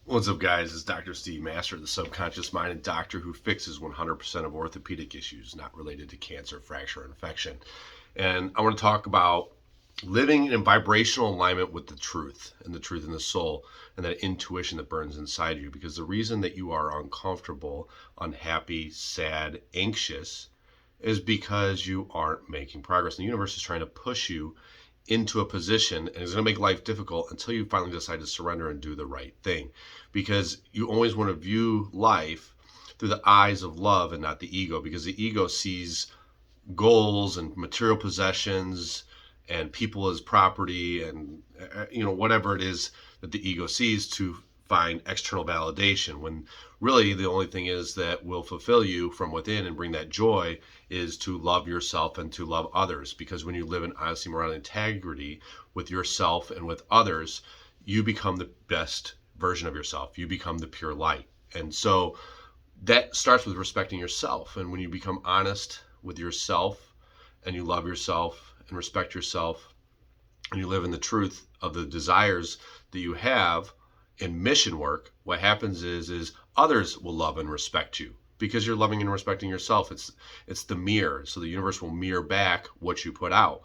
What's up, guys? It's Dr. Steve, master of the subconscious mind and doctor who fixes 100% of orthopedic issues not related to cancer, fracture, or infection. And I want to talk about living in vibrational alignment with the truth and the truth in the soul and that intuition that burns inside you. Because the reason that you are uncomfortable, unhappy, sad, anxious is because you aren't making progress. And the universe is trying to push you into a position, and it's going to make life difficult until you finally decide to surrender and do the right thing, because you always want to view life through the eyes of love and not the ego, because the ego sees goals and material possessions and people as property and whatever it is that the ego sees to find external validation, when really the only thing is that will fulfill you from within and bring that joy is to love yourself and to love others. Because when you live in honesty, morality, and integrity with yourself and with others, you become the best version of yourself. You become the pure light. And so that starts with respecting yourself. And when you become honest with yourself and you love yourself and respect yourself and you live in the truth of the desires that you have in mission work, what happens is others will love and respect you because you're loving and respecting yourself. It's the mirror. So the universe will mirror back what you put out.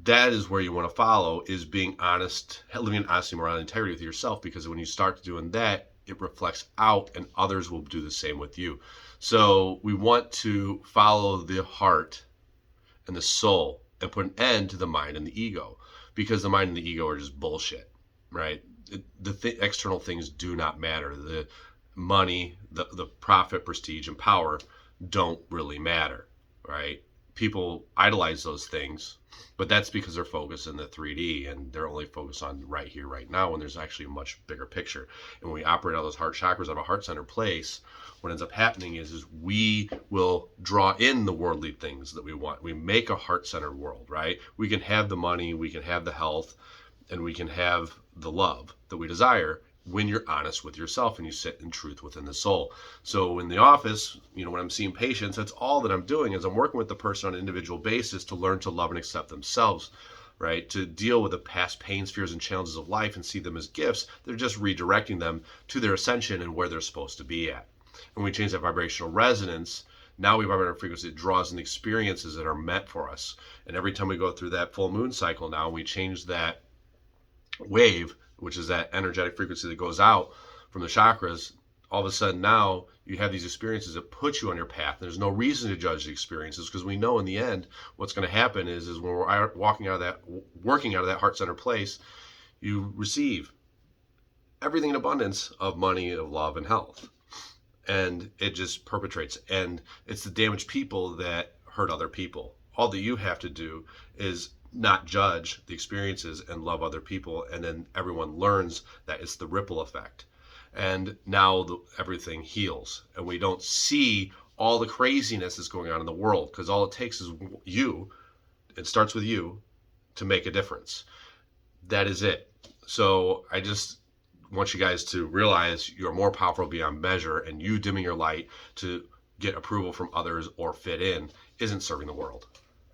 That is where you want to follow, is being honest, living in honesty, morality, and integrity with yourself, because when you start doing that, it reflects out and others will do the same with you. So we want to follow the heart and the soul and put an end to the mind and the ego, because the mind and the ego are just bullshit, right? External things do not matter. The money, the profit, prestige, and power don't really matter, right? People idolize those things, but that's because they're focused in the 3D and they're only focused on right here, right now, when there's actually a much bigger picture. And when we operate out those heart chakras out of a heart-centered place, what ends up happening is we will draw in the worldly things that we want. We make a heart-centered world, right? We can have the money, we can have the health, and we can have the love that we desire when you're honest with yourself and you sit in truth within the soul. So in the office, when I'm seeing patients, that's all that I'm doing, is I'm working with the person on an individual basis to learn to love and accept themselves, right? To deal with the past pains, fears, and challenges of life and see them as gifts. They're just redirecting them to their ascension and where they're supposed to be at. When we change that vibrational resonance, now we vibrate on a frequency that draws in the experiences that are meant for us. And every time we go through that full moon cycle now, we change that wave, which is that energetic frequency that goes out from the chakras. All of a sudden now you have these experiences that put you on your path. There's no reason to judge the experiences, because we know in the end what's going to happen is when we're working out of that heart-centered place, you receive everything in abundance of money, of love, and health. And it just perpetrates. And it's the damaged people that hurt other people. All that you have to do is not judge the experiences and love other people, and then everyone learns that it's the ripple effect. And now everything heals, and we don't see all the craziness that's going on in the world, because all it takes is it starts with you, to make a difference. That is it. So I just want you guys to realize you're more powerful beyond measure, and you dimming your light to get approval from others or fit in isn't serving the world.